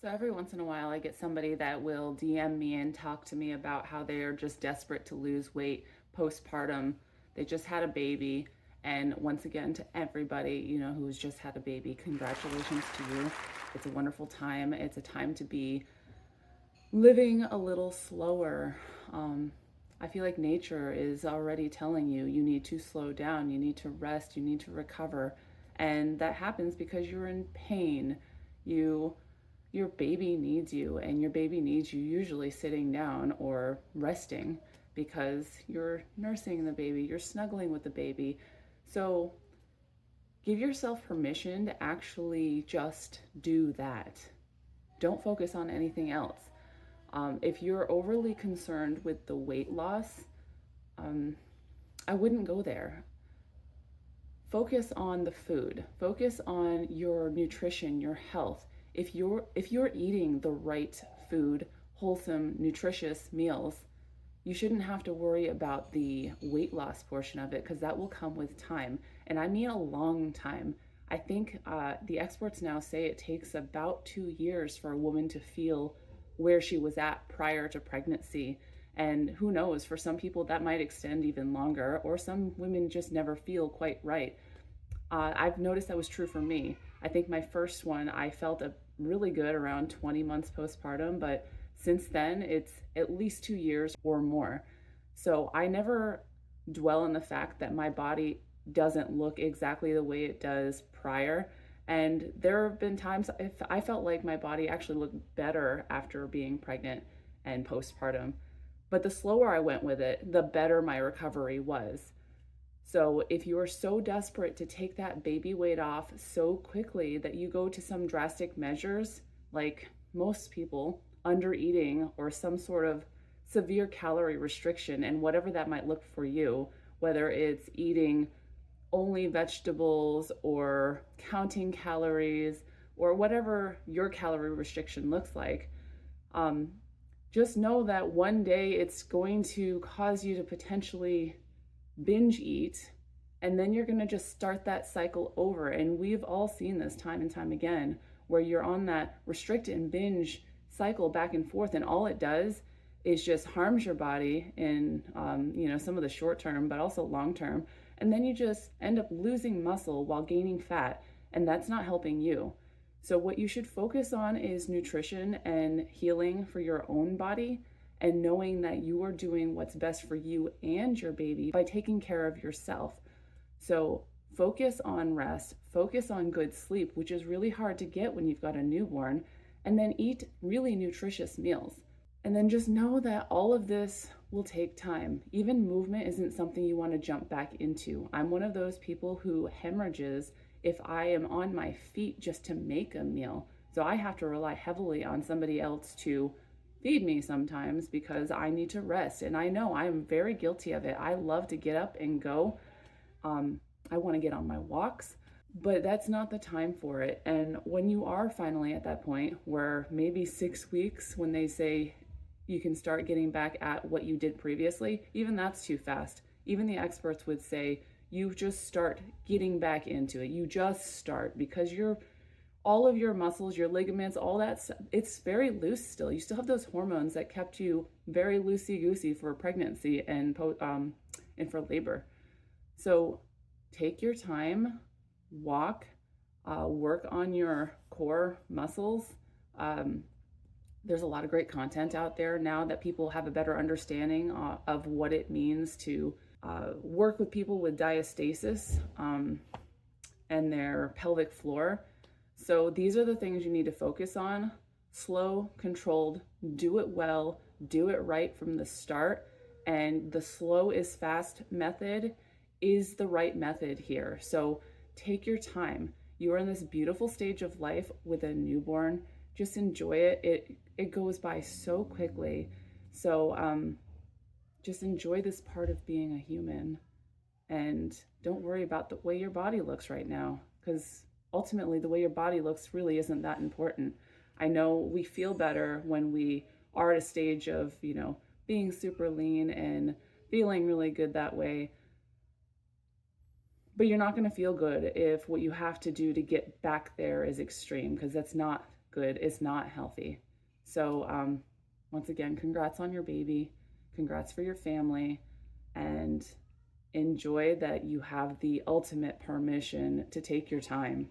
So every once in a while, I get somebody that will DM me and talk to me about how they are just desperate to lose weight postpartum. They just had a baby. And once again, to everybody, who's just had a baby, congratulations to you. It's a wonderful time. It's a time to be living a little slower. I feel like nature is already telling you you need to slow down, you need to rest, you need to recover. And that happens because you're in pain. You your baby needs you, and your baby needs you usually sitting down or resting because you're nursing the baby, you're snuggling with the baby. So give yourself permission to actually just do that. Don't focus on anything else. If you're overly concerned with the weight loss, I wouldn't go there. Focus on the food. Focus on your nutrition, your health. If you're eating the right food, wholesome, nutritious meals, you shouldn't have to worry about the weight loss portion of it because that will come with time. And I mean a long time. I think the experts now say it takes about 2 years for a woman to feel where she was at prior to pregnancy. And who knows, for some people that might extend even longer, or some women just never feel quite right. I've noticed that was true for me. I think my first one, I felt really good around 20 months postpartum, but since then, it's at least 2 years or more. So I never dwell on the fact that my body doesn't look exactly the way it does prior. And there have been times if I felt like my body actually looked better after being pregnant and postpartum. But the slower I went with it, the better my recovery was. So if you are so desperate to take that baby weight off so quickly that you go to some drastic measures, like most people, under eating or some sort of severe calorie restriction, and whatever that might look for you, whether it's eating only vegetables or counting calories or whatever your calorie restriction looks like, um, just know that one day it's going to cause you to potentially binge eat, and then you're going to just start that cycle over. And we've all seen this time and time again, where you're on that restrict and binge cycle back and forth, and all it does is just harms your body in some of the short term but also long term, and then you just end up losing muscle while gaining fat, and that's not helping you. So what you should focus on is nutrition and healing for your own body, and knowing that you are doing what's best for you and your baby by taking care of yourself. So focus on rest, focus on good sleep, which is really hard to get when you've got a newborn, and then eat really nutritious meals. And then just know that all of this will take time. Even movement isn't something you want to jump back into. I'm one of those people who hemorrhages if I am on my feet just to make a meal. So I have to rely heavily on somebody else to feed me sometimes because I need to rest. And I know I'm very guilty of it. I love to get up and go. I want to get on my walks, but that's not the time for it. And when you are finally at that point where maybe 6 weeks, when they say you can start getting back at what you did previously, even that's too fast. Even the experts would say you just start getting back into it. You just start because all of your muscles, your ligaments, all that, it's very loose still. You still have those hormones that kept you very loosey-goosey for pregnancy and for labor. So take your time, walk, work on your core muscles. There's a lot of great content out there now that people have a better understanding of what it means to work with people with diastasis and their pelvic floor. So these are the things you need to focus on. Slow, controlled, do it well, do it right from the start. And the slow is fast method is the right method here. So take your time. You are in this beautiful stage of life with a newborn. Just enjoy it. It goes by so quickly. So just enjoy this part of being a human. And don't worry about the way your body looks right now, because ultimately the way your body looks really isn't that important. I know we feel better when we are at a stage of, being super lean and feeling really good that way. But you're not going to feel good if what you have to do to get back there is extreme, because that's not good is not healthy. So, once again, congrats on your baby. Congrats for your family. And enjoy that you have the ultimate permission to take your time